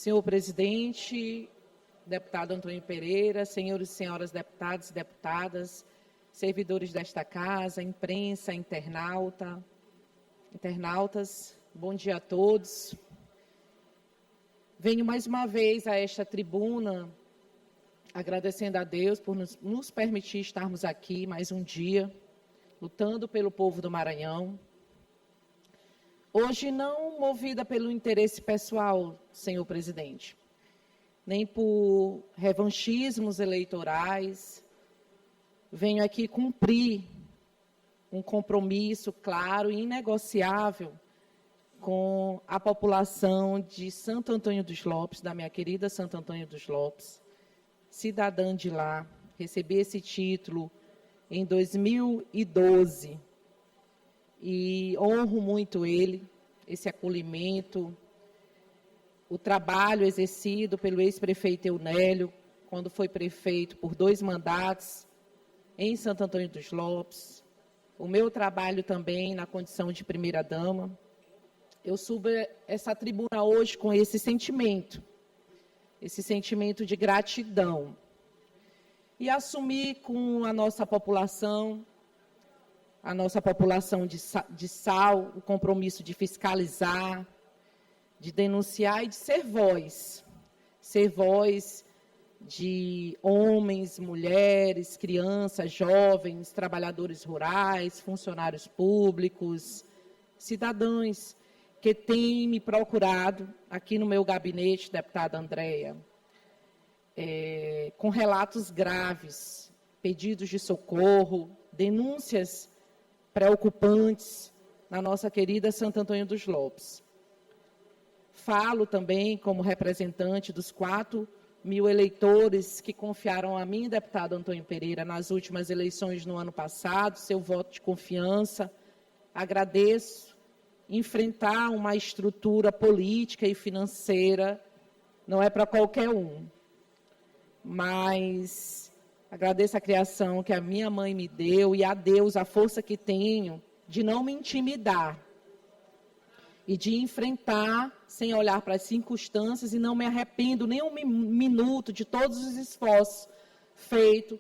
Senhor presidente, deputado Antônio Pereira, senhores e senhoras deputados e deputadas, servidores desta casa, imprensa, internautas, bom dia a todos. Venho mais uma vez a esta tribuna, agradecendo a Deus por nos permitir estarmos aqui mais um dia, lutando pelo povo do Maranhão. Hoje não movida pelo interesse pessoal, senhor presidente, nem por revanchismos eleitorais. Venho aqui cumprir um compromisso claro e inegociável com a população de Santo Antônio dos Lopes, da minha querida Santo Antônio dos Lopes, cidadã de lá. Recebi esse título em 2012 e honro muito ele, esse acolhimento, o trabalho exercido pelo ex-prefeito Eunélio, quando foi prefeito por 2 mandatos em Santo Antônio dos Lopes, o meu trabalho também na condição de primeira-dama. Eu subo essa tribuna hoje com esse sentimento de gratidão, e assumir com a nossa população de Sal, o compromisso de fiscalizar, de denunciar e de ser voz de homens, mulheres, crianças, jovens, trabalhadores rurais, funcionários públicos, cidadãos que têm me procurado aqui no meu gabinete, deputada Andréia, com relatos graves, pedidos de socorro, denúncias preocupantes na nossa querida Santo Antônio dos Lopes. Falo também como representante dos 4.000 eleitores que confiaram a mim, deputado Antônio Pereira, nas últimas eleições no ano passado, seu voto de confiança. Agradeço. Enfrentar uma estrutura política e financeira não é para qualquer um, mas agradeço a criação que a minha mãe me deu e a Deus a força que tenho de não me intimidar e de enfrentar sem olhar para as circunstâncias, e não me arrependo nem um minuto de todos os esforços feitos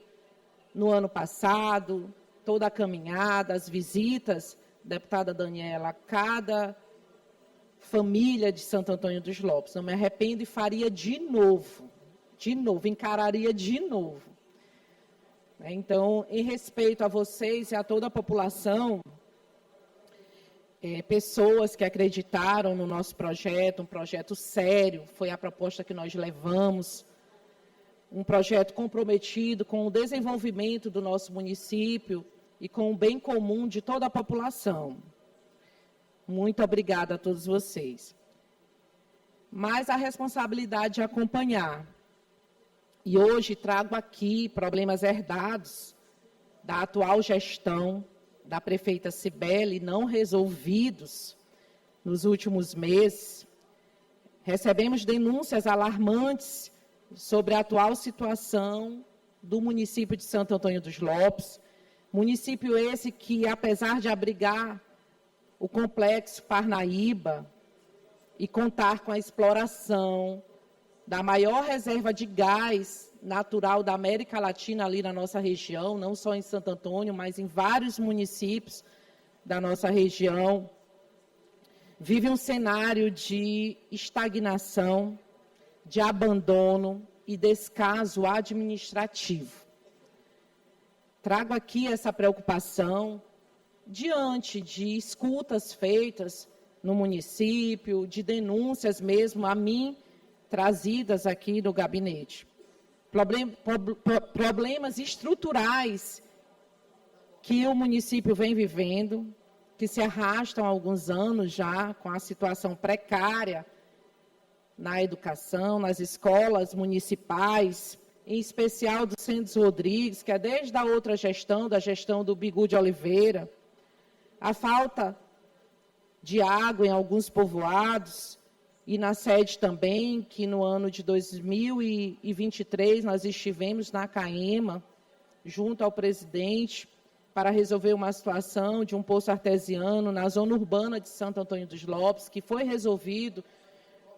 no ano passado, toda a caminhada, as visitas, deputada Daniela, a cada família de Santo Antônio dos Lopes. Não me arrependo e faria de novo, encararia de novo. Então, em respeito a vocês e a toda a população, pessoas que acreditaram no nosso projeto, um projeto sério, foi a proposta que nós levamos, um projeto comprometido com o desenvolvimento do nosso município e com o bem comum de toda a população. Muito obrigada a todos vocês. Mas a responsabilidade de acompanhar. E hoje trago aqui problemas herdados da atual gestão da prefeita Cibele, não resolvidos nos últimos meses. Recebemos denúncias alarmantes sobre a atual situação do município de Santo Antônio dos Lopes, município esse que, apesar de abrigar o complexo Parnaíba e contar com a exploração da maior reserva de gás natural da América Latina ali na nossa região, não só em Santo Antônio, mas em vários municípios da nossa região, vive um cenário de estagnação, de abandono e descaso administrativo. Trago aqui essa preocupação diante de escutas feitas no município, de denúncias mesmo a mim trazidas aqui no gabinete. Problemas estruturais que o município vem vivendo, que se arrastam há alguns anos já, com a situação precária na educação, nas escolas municipais, em especial do Centro Rodrigues, que é desde a outra gestão, da gestão do Bigu de Oliveira, a falta de água em alguns povoados, e na sede também, que no ano de 2023 nós estivemos na CAEMA, junto ao presidente, para resolver uma situação de um poço artesiano na zona urbana de Santo Antônio dos Lopes, que foi resolvido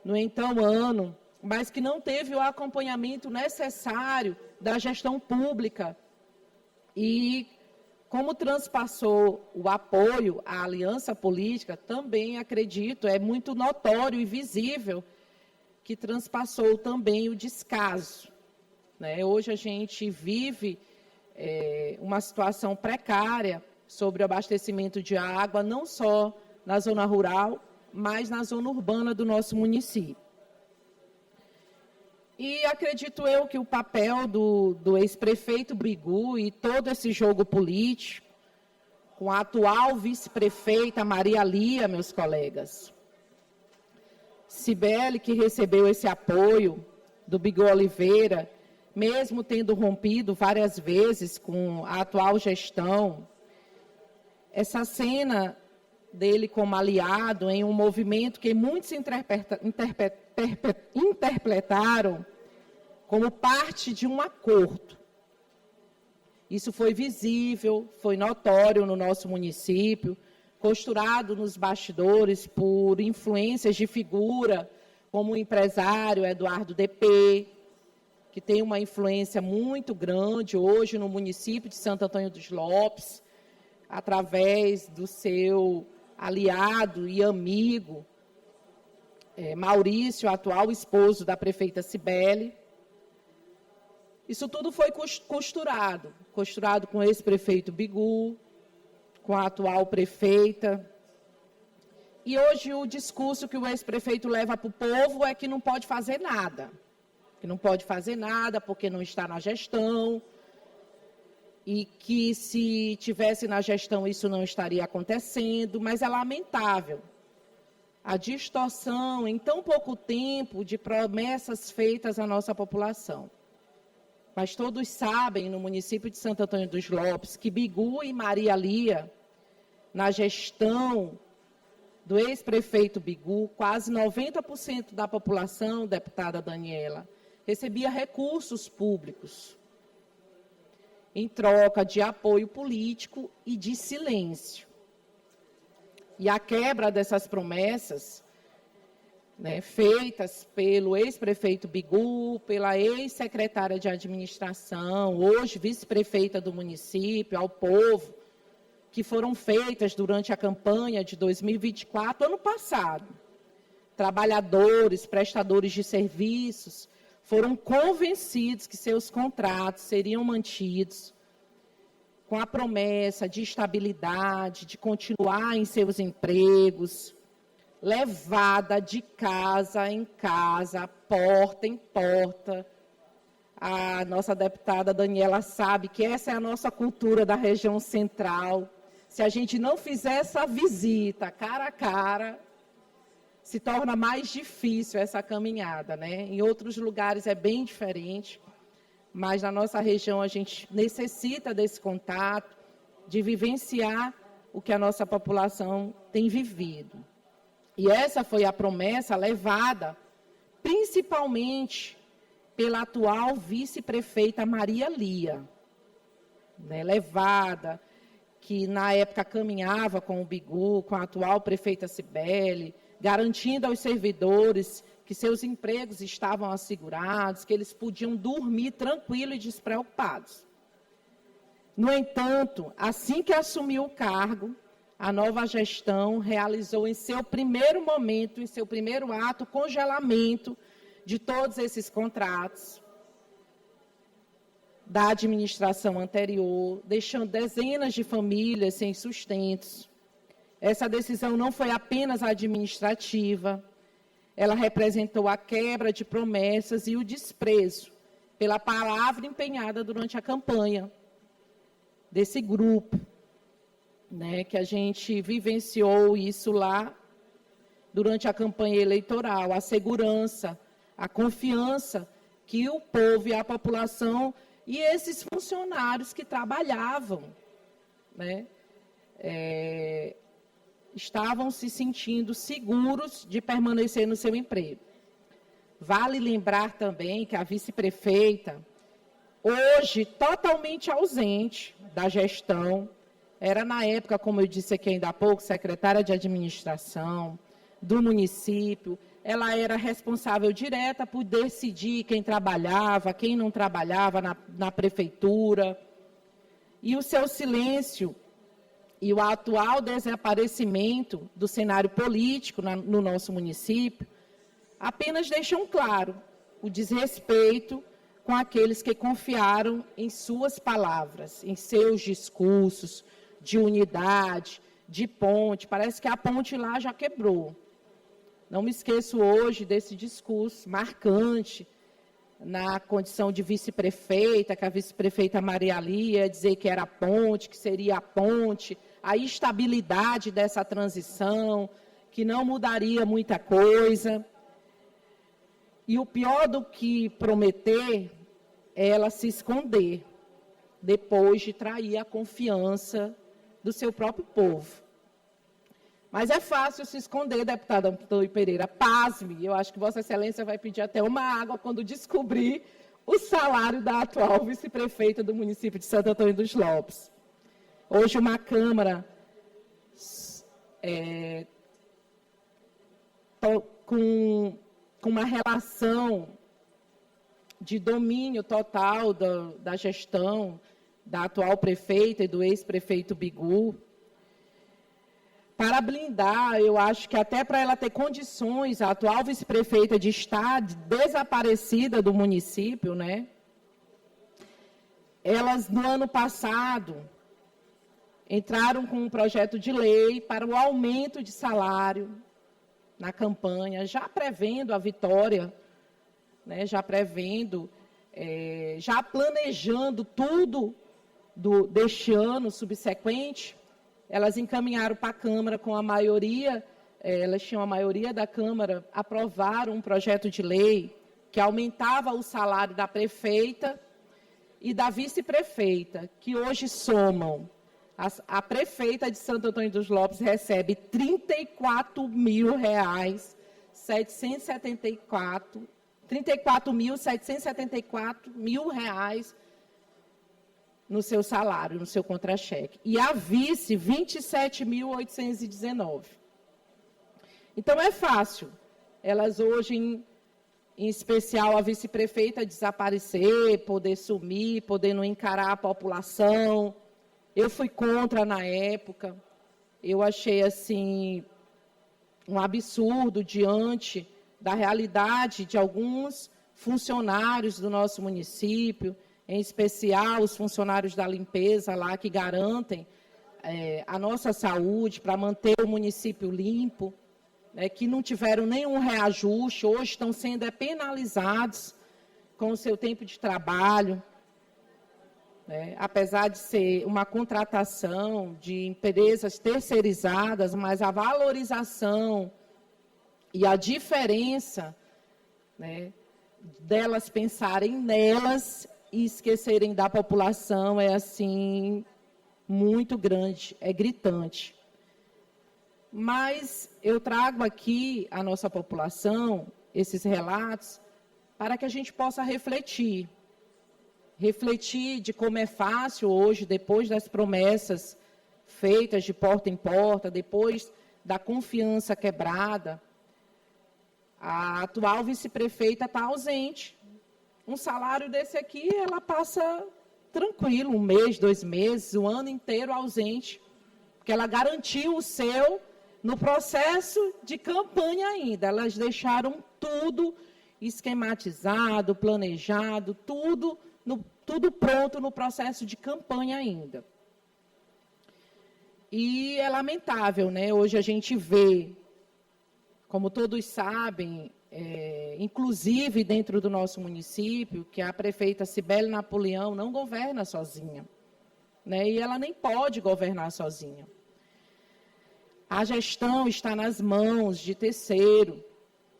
no então ano, mas que não teve o acompanhamento necessário da gestão pública. E, como transpassou o apoio à aliança política, também acredito, é muito notório e visível que transpassou também o descaso, né? Hoje a gente vive uma situação precária sobre o abastecimento de água, não só na zona rural, mas na zona urbana do nosso município. E acredito eu que o papel do ex-prefeito Bigu e todo esse jogo político, com a atual vice-prefeita Maria Lia, meus colegas, Cibele, que recebeu esse apoio do Bigu Oliveira, mesmo tendo rompido várias vezes com a atual gestão, essa cena dele como aliado em um movimento que muitos interpretaram como parte de um acordo. Isso foi visível, foi notório no nosso município, costurado nos bastidores por influências de figura, como o empresário Eduardo DP, que tem uma influência muito grande hoje no município de Santo Antônio dos Lopes, através do seu aliado e amigo, Maurício, atual esposo da prefeita Cibele. Isso tudo foi costurado com o ex-prefeito Bigu, com a atual prefeita. E hoje o discurso que o ex-prefeito leva para o povo é que não pode fazer nada. Que não pode fazer nada porque não está na gestão, e que se tivesse na gestão isso não estaria acontecendo, mas é lamentável a distorção em tão pouco tempo de promessas feitas à nossa população. Mas todos sabem, no município de Santo Antônio dos Lopes, que Bigu e Maria Lia, na gestão do ex-prefeito Bigu, quase 90% da população, deputada Daniela, recebia recursos públicos em troca de apoio político e de silêncio. E a quebra dessas promessas, né, feitas pelo ex-prefeito Bigu, pela ex-secretária de administração, hoje vice-prefeita do município, ao povo, que foram feitas durante a campanha de 2024, ano passado. Trabalhadores, prestadores de serviços, foram convencidos que seus contratos seriam mantidos com a promessa de estabilidade, de continuar em seus empregos, levada de casa em casa, porta em porta. A nossa deputada Daniela sabe que essa é a nossa cultura da região central. Se a gente não fizer essa visita cara a cara, se torna mais difícil essa caminhada, né? Em outros lugares é bem diferente, mas na nossa região a gente necessita desse contato, de vivenciar o que a nossa população tem vivido. E essa foi a promessa levada, principalmente pela atual vice-prefeita Maria Lia, né? Levada, que na época caminhava com o Bigu, com a atual prefeita Cibele, garantindo aos servidores que seus empregos estavam assegurados, que eles podiam dormir tranquilos e despreocupados. No entanto, assim que assumiu o cargo, a nova gestão realizou em seu primeiro momento, em seu primeiro ato, o congelamento de todos esses contratos da administração anterior, deixando dezenas de famílias sem sustentos. Essa decisão não foi apenas administrativa, ela representou a quebra de promessas e o desprezo pela palavra empenhada durante a campanha desse grupo, né, que a gente vivenciou isso lá durante a campanha eleitoral, a segurança, a confiança que o povo e a população e esses funcionários que trabalhavam, né, estavam se sentindo seguros de permanecer no seu emprego. Vale lembrar também que a vice-prefeita, hoje totalmente ausente da gestão, era na época, como eu disse aqui ainda há pouco, secretária de administração do município, ela era responsável direta por decidir quem trabalhava, quem não trabalhava na prefeitura. E o seu silêncio e o atual desaparecimento do cenário político no nosso município apenas deixam claro o desrespeito com aqueles que confiaram em suas palavras, em seus discursos de unidade, de ponte. Parece que a ponte lá já quebrou. Não me esqueço hoje desse discurso marcante na condição de vice-prefeita, que a vice-prefeita Maria Lia ia dizer que era a ponte, que seria a ponte, a estabilidade dessa transição, que não mudaria muita coisa. E o pior do que prometer é ela se esconder, depois de trair a confiança do seu próprio povo. Mas é fácil se esconder, deputado Antônio Pereira. Pasme, eu acho que Vossa Excelência vai pedir até uma água quando descobrir o salário da atual vice-prefeita do município de Santo Antônio dos Lopes. Hoje, uma Câmara com uma relação de domínio total da gestão da atual prefeita e do ex-prefeito Bigu. Para blindar, eu acho que até para ela ter condições, a atual vice-prefeita de estar desaparecida do município, né? Elas, no ano passado, entraram com um projeto de lei para o aumento de salário na campanha, já prevendo a vitória, né? Já prevendo, já planejando tudo deste ano subsequente. Elas encaminharam para a Câmara com a maioria, elas tinham a maioria da Câmara, aprovaram um projeto de lei que aumentava o salário da prefeita e da vice-prefeita, que hoje somam. A prefeita de Santo Antônio dos Lopes recebe R$ 34.774 no seu salário, no seu contra-cheque. E a vice, R$ 27.819. Então, é fácil. Elas hoje, em especial a vice-prefeita, desaparecer, poder sumir, poder não encarar a população. Eu fui contra na época. Eu achei, assim, um absurdo diante da realidade de alguns funcionários do nosso município, em especial os funcionários da limpeza lá, que garantem a nossa saúde para manter o município limpo, que não tiveram nenhum reajuste, hoje estão sendo penalizados com o seu tempo de trabalho, apesar de ser uma contratação de empresas terceirizadas, mas a valorização e a diferença, delas pensarem nelas e esquecerem da população é, assim, muito grande, é gritante. Mas eu trago aqui à nossa população esses relatos para que a gente possa refletir de como é fácil hoje, depois das promessas feitas de porta em porta, depois da confiança quebrada, a atual vice-prefeita está ausente. Um salário desse aqui, ela passa tranquilo, 1 mês, 2 meses, o ano inteiro ausente, porque ela garantiu o seu no processo de campanha ainda. Elas deixaram tudo esquematizado, planejado, tudo pronto no processo de campanha ainda. E é lamentável, né? Hoje a gente vê, como todos sabem, inclusive dentro do nosso município, que a prefeita Cibele Napoleão não governa sozinha, e ela nem pode governar sozinha. A gestão está nas mãos de terceiro,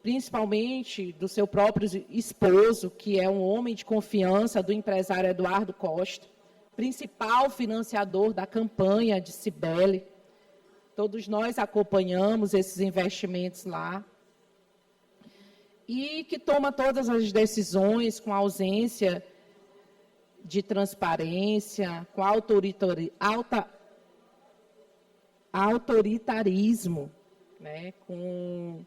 principalmente do seu próprio esposo, que é um homem de confiança do empresário Eduardo Costa, principal financiador da campanha de Cibele. Todos nós acompanhamos esses investimentos lá. E que toma todas as decisões com ausência de transparência, com autoritarismo, com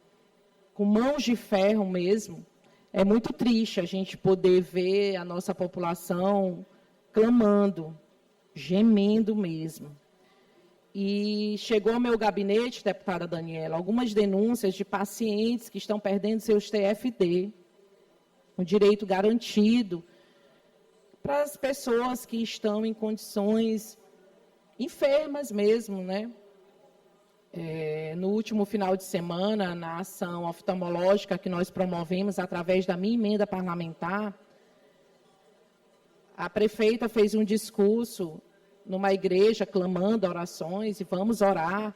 com mãos de ferro mesmo. É muito triste a gente poder ver a nossa população clamando, gemendo mesmo. E chegou ao meu gabinete, deputada Daniela, algumas denúncias de pacientes que estão perdendo seus TFD, um direito garantido para as pessoas que estão em condições enfermas mesmo, né? No último final de semana, na ação oftalmológica que nós promovemos através da minha emenda parlamentar, a prefeita fez um discurso numa igreja clamando orações, e vamos orar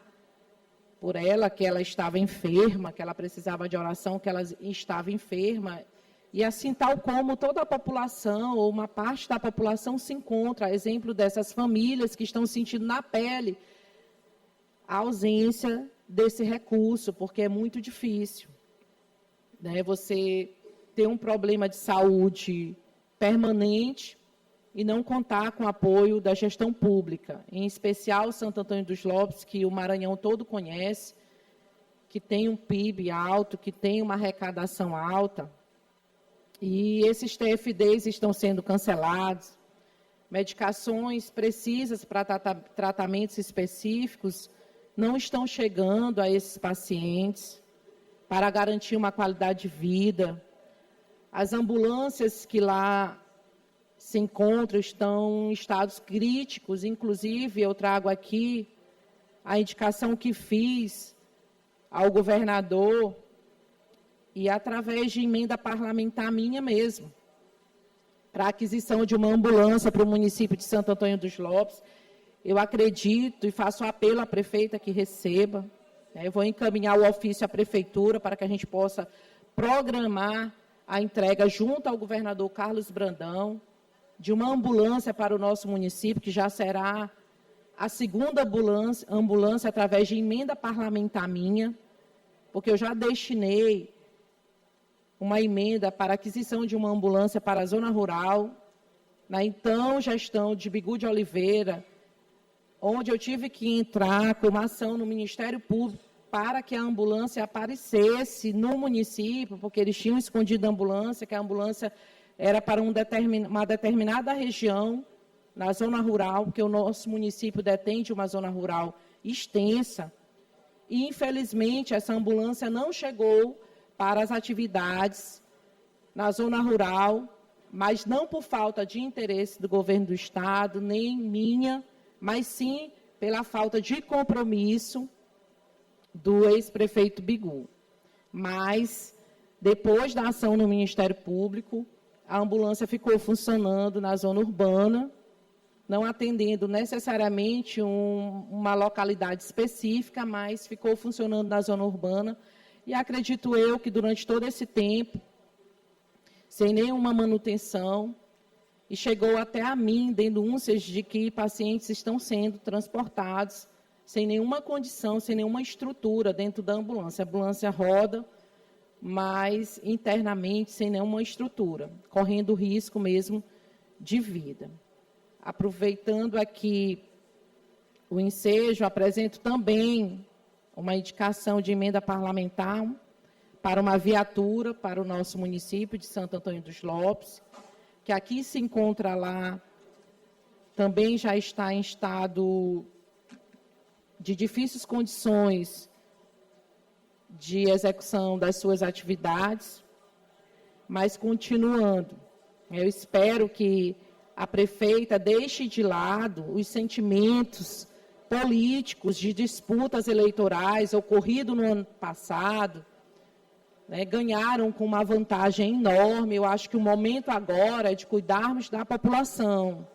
por ela, que ela estava enferma, que ela precisava de oração, que ela estava enferma. E assim, tal como toda a população, ou uma parte da população se encontra, a exemplo dessas famílias que estão sentindo na pele a ausência desse recurso, porque é muito difícil, né? Você ter um problema de saúde permanente e não contar com o apoio da gestão pública, em especial Santo Antônio dos Lopes, que o Maranhão todo conhece, que tem um PIB alto, que tem uma arrecadação alta, e esses TFDs estão sendo cancelados, medicações precisas para tratamentos específicos não estão chegando a esses pacientes para garantir uma qualidade de vida. As ambulâncias que lá se encontram estão em estados críticos, inclusive eu trago aqui a indicação que fiz ao governador e através de emenda parlamentar minha mesmo, para a aquisição de uma ambulância para o município de Santo Antônio dos Lopes. Eu acredito e faço apelo à prefeita que receba. Eu vou encaminhar o ofício à prefeitura para que a gente possa programar a entrega junto ao governador Carlos Brandão de uma ambulância para o nosso município, que já será a segunda ambulância através de emenda parlamentar minha, porque eu já destinei uma emenda para a aquisição de uma ambulância para a zona rural, na então gestão de Bigu de Oliveira, onde eu tive que entrar com uma ação no Ministério Público para que a ambulância aparecesse no município, porque eles tinham escondido a ambulância, que a ambulância era para uma determinada região, na zona rural, porque o nosso município detém de uma zona rural extensa, e, infelizmente, essa ambulância não chegou para as atividades na zona rural, mas não por falta de interesse do governo do Estado, nem minha, mas sim pela falta de compromisso do ex-prefeito Bigu. Mas, depois da ação no Ministério Público, a ambulância ficou funcionando na zona urbana, não atendendo necessariamente uma localidade específica, mas ficou funcionando na zona urbana. E acredito eu que durante todo esse tempo, sem nenhuma manutenção, e chegou até a mim denúncias de que pacientes estão sendo transportados sem nenhuma condição, sem nenhuma estrutura dentro da ambulância. A ambulância roda, mas internamente sem nenhuma estrutura, correndo risco mesmo de vida. Aproveitando aqui o ensejo, apresento também uma indicação de emenda parlamentar para uma viatura para o nosso município de Santo Antônio dos Lopes, que aqui se encontra lá, também já está em estado de difíceis condições de execução das suas atividades, mas continuando. Eu espero que a prefeita deixe de lado os sentimentos políticos de disputas eleitorais ocorrido no ano passado, né, ganharam com uma vantagem enorme. Eu acho que o momento agora é de cuidarmos da população,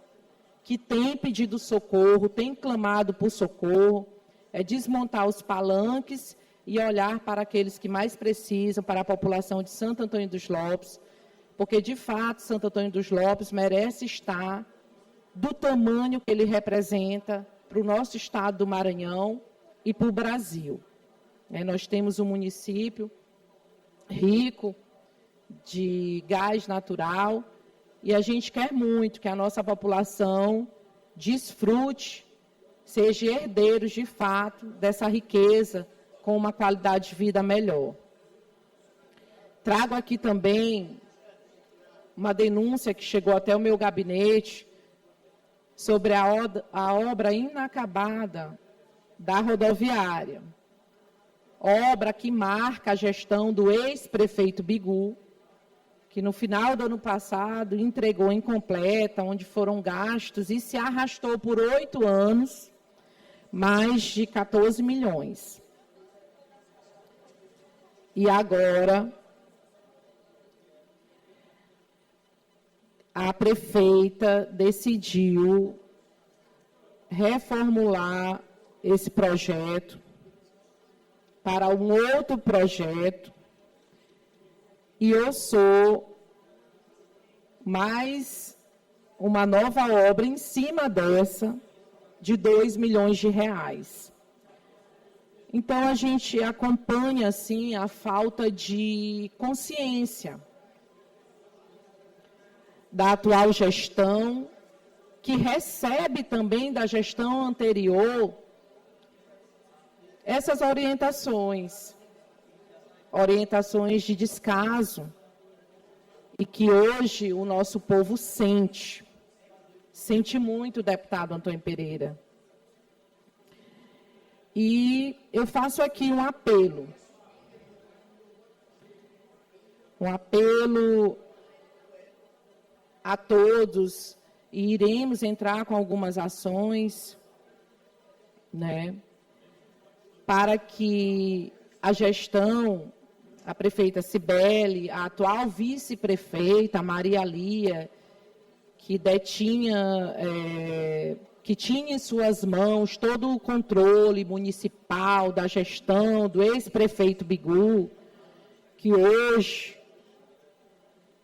que tem pedido socorro, tem clamado por socorro, é desmontar os palanques e olhar para aqueles que mais precisam, para a população de Santo Antônio dos Lopes, porque, de fato, Santo Antônio dos Lopes merece estar do tamanho que ele representa para o nosso estado do Maranhão e para o Brasil. Nós temos um município rico de gás natural e a gente quer muito que a nossa população desfrute, seja herdeiros, de fato, dessa riqueza com uma qualidade de vida melhor. Trago aqui também uma denúncia que chegou até o meu gabinete sobre a obra inacabada da rodoviária. Obra que marca a gestão do ex-prefeito Bigu, que no final do ano passado entregou incompleta, onde foram gastos e se arrastou por 8 anos, mais de 14 milhões. E agora, a prefeita decidiu reformular esse projeto para um outro projeto, e eu sou mais uma nova obra em cima dessa, de 2 milhões de reais. Então, a gente acompanha, assim, a falta de consciência da atual gestão, que recebe também da gestão anterior essas orientações de descaso, e que hoje o nosso povo sente muito, deputado Antônio Pereira. E eu faço aqui um apelo a todos, e iremos entrar com algumas ações, né, para que a gestão, a prefeita Cibele, a atual vice-prefeita Maria Lia, que tinha em suas mãos todo o controle municipal da gestão do ex-prefeito Bigu, que hoje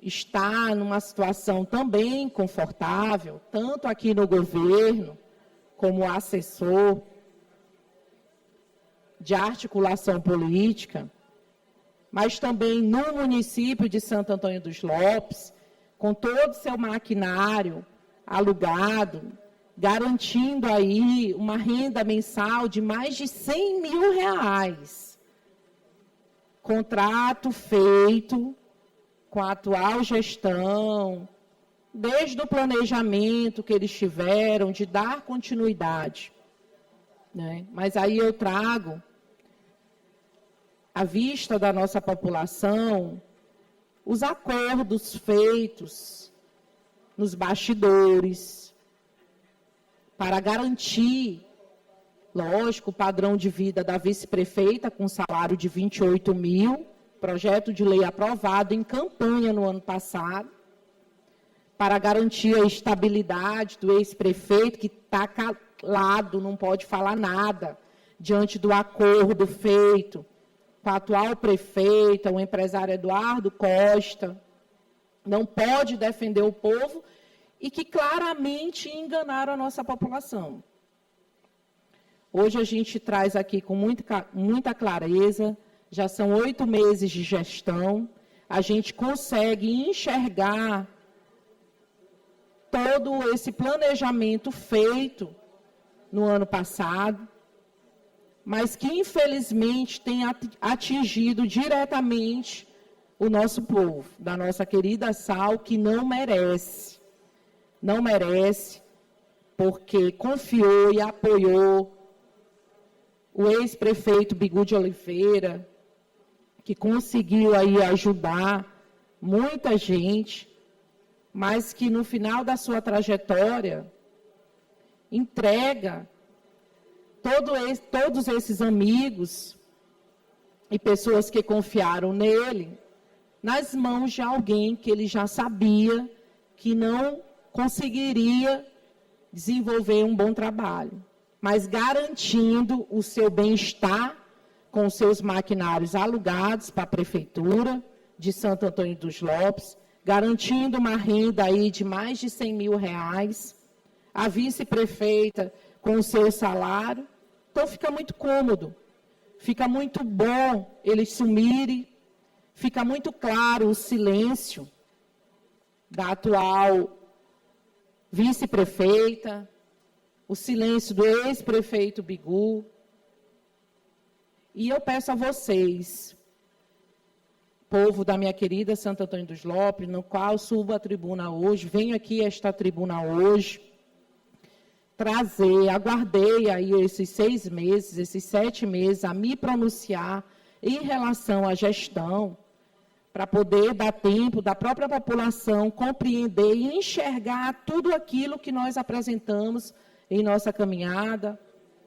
está numa situação também confortável, tanto aqui no governo, como assessor de articulação política, mas também no município de Santo Antônio dos Lopes, com todo o seu maquinário alugado, garantindo aí uma renda mensal de mais de 100 mil reais. Contrato feito com a atual gestão, desde o planejamento que eles tiveram de dar continuidade, né? Mas aí eu trago, à vista da nossa população, os acordos feitos nos bastidores para garantir, lógico, o padrão de vida da vice-prefeita com salário de 28 mil, projeto de lei aprovado em campanha no ano passado, para garantir a estabilidade do ex-prefeito, que está calado, não pode falar nada, diante do acordo feito com a atual prefeita, o empresário Eduardo Costa, não pode defender o povo, e que claramente enganaram a nossa população. Hoje a gente traz aqui com muita clareza, já são 8 meses de gestão, a gente consegue enxergar todo esse planejamento feito no ano passado, mas que, infelizmente, tem atingido diretamente o nosso povo, da nossa querida Sal, que não merece, porque confiou e apoiou o ex-prefeito Bigu de Oliveira, que conseguiu aí ajudar muita gente, mas que no final da sua trajetória entrega todos esses amigos e pessoas que confiaram nele nas mãos de alguém que ele já sabia que não conseguiria desenvolver um bom trabalho, mas garantindo o seu bem-estar com os seus maquinários alugados para a Prefeitura de Santo Antônio dos Lopes, garantindo uma renda aí de mais de 100 mil reais, a vice-prefeita com o seu salário. Então, fica muito cômodo, fica muito bom eles sumirem, fica muito claro o silêncio da atual vice-prefeita, o silêncio do ex-prefeito Bigu. E eu peço a vocês, povo da minha querida Santo Antônio dos Lopes, no qual subo a tribuna hoje, venho aqui a esta tribuna hoje, aguardei aí esses 6 meses, esses 7 meses, a me pronunciar em relação à gestão, para poder dar tempo da própria população compreender e enxergar tudo aquilo que nós apresentamos em nossa caminhada,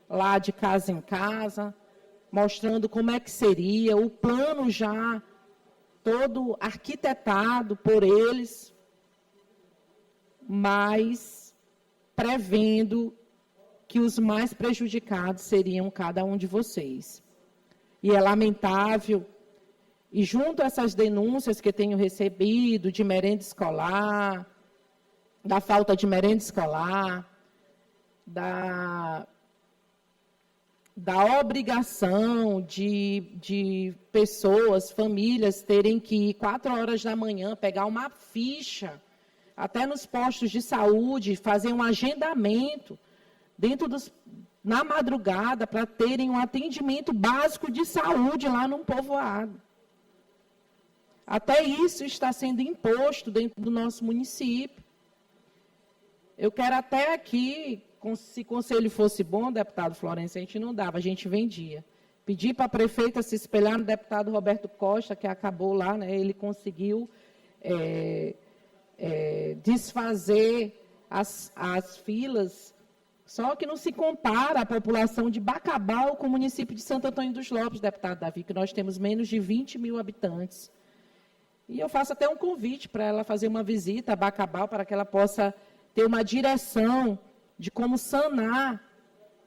lá de casa em casa, mostrando como é que seria, o plano já todo arquitetado por eles, mas prevendo que os mais prejudicados seriam cada um de vocês. E é lamentável, e junto a essas denúncias que tenho recebido de merenda escolar, da falta de merenda escolar, da obrigação de pessoas, famílias, terem que ir 4 horas da manhã, pegar uma ficha, até nos postos de saúde, fazer um agendamento na madrugada para terem um atendimento básico de saúde lá num povoado. Até isso está sendo imposto dentro do nosso município. Eu quero até aqui, se o conselho fosse bom, deputado Florencio, a gente não dava, a gente vendia. Pedi para a prefeita se espelhar no deputado Roberto Costa, que acabou lá, né, ele conseguiu desfazer as filas, só que não se compara a população de Bacabal com o município de Santo Antônio dos Lopes, deputado Davi, que nós temos menos de 20 mil habitantes. E eu faço até um convite para ela fazer uma visita a Bacabal, para que ela possa ter uma direção de como sanar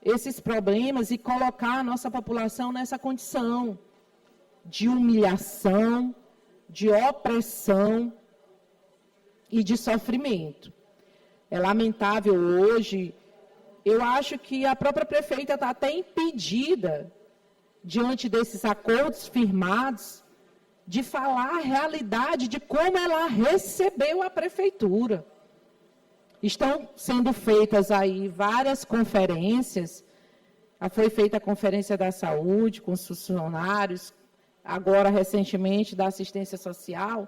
esses problemas e colocar a nossa população nessa condição de humilhação, de opressão e de sofrimento. É lamentável hoje, eu acho que a própria prefeita está até impedida, diante desses acordos firmados, de falar a realidade de como ela recebeu a prefeitura. Estão sendo feitas aí várias conferências, foi feita a Conferência da Saúde com os funcionários, agora recentemente da assistência social,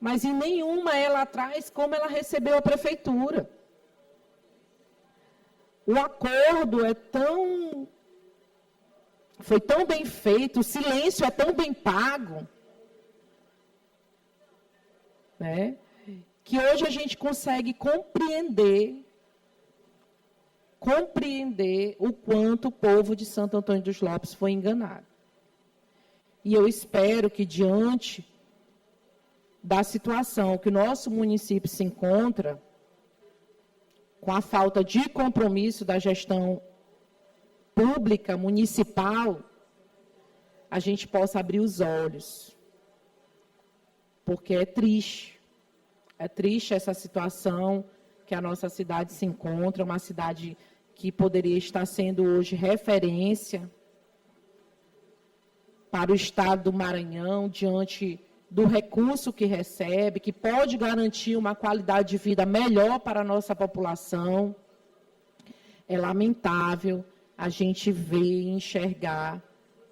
mas em nenhuma ela traz como ela recebeu a prefeitura. O acordo foi tão bem feito, o silêncio é tão bem pago, né, que hoje a gente consegue compreender o quanto o povo de Santo Antônio dos Lopes foi enganado. E eu espero que, diante da situação que o nosso município se encontra, com a falta de compromisso da gestão pública, municipal, a gente possa abrir os olhos. Porque é triste essa situação que a nossa cidade se encontra, uma cidade que poderia estar sendo hoje referência para o estado do Maranhão, diante do recurso que recebe, que pode garantir uma qualidade de vida melhor para a nossa população. É lamentável a gente ver e enxergar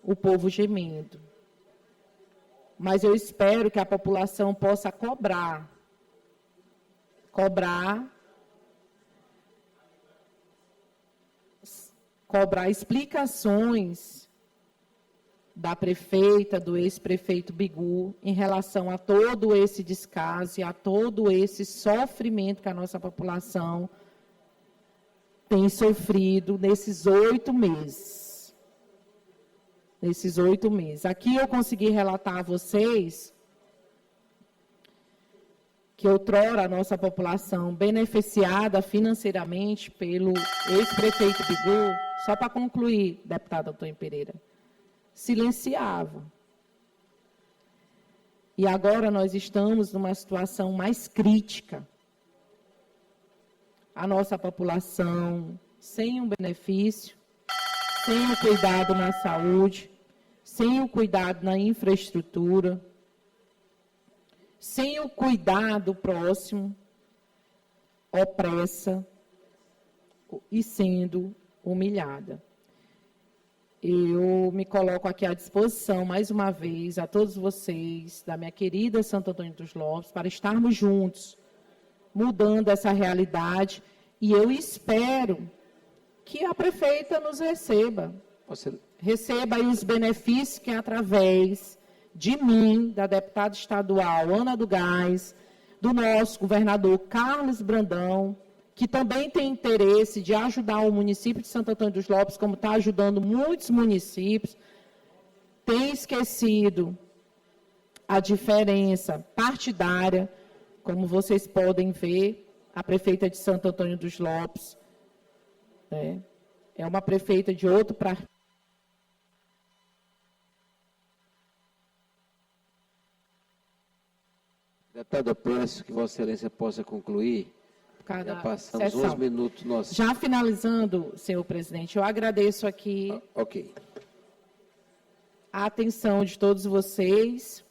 o povo gemendo. Mas eu espero que a população possa cobrar explicações da prefeita, do ex-prefeito Bigu, em relação a todo esse descaso e a todo esse sofrimento que a nossa população tem sofrido nesses 8 meses. Nesses 8 meses. Aqui eu consegui relatar a vocês que outrora a nossa população beneficiada financeiramente pelo ex-prefeito Bigu, só para concluir, deputado Antônio Pereira, silenciava. E agora nós estamos numa situação mais crítica. A nossa população sem um benefício, sem o cuidado na saúde, sem o cuidado na infraestrutura, sem o cuidado próximo, opressa e sendo humilhada. eu me coloco aqui à disposição, mais uma vez, a todos vocês, da minha querida Santo Antônio dos Lopes, para estarmos juntos, mudando essa realidade, e eu espero que a prefeita nos receba. Receba aí os benefícios que, através de mim, da deputada estadual Ana do Gás, do nosso governador Carlos Brandão, que também tem interesse de ajudar o município de Santo Antônio dos Lopes, como está ajudando muitos municípios, tem esquecido a diferença partidária, como vocês podem ver, a prefeita de Santo Antônio dos Lopes é uma prefeita de outro partido. Deputada, peço que Vossa Excelência possa concluir. Já passamos 11 minutos. Nós... Já finalizando, senhor presidente, eu agradeço aqui a atenção de todos vocês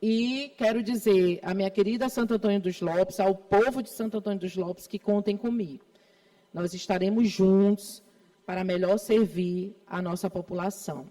e quero dizer à minha querida Santo Antônio dos Lopes, ao povo de Santo Antônio dos Lopes, que contem comigo. Nós estaremos juntos para melhor servir a nossa população.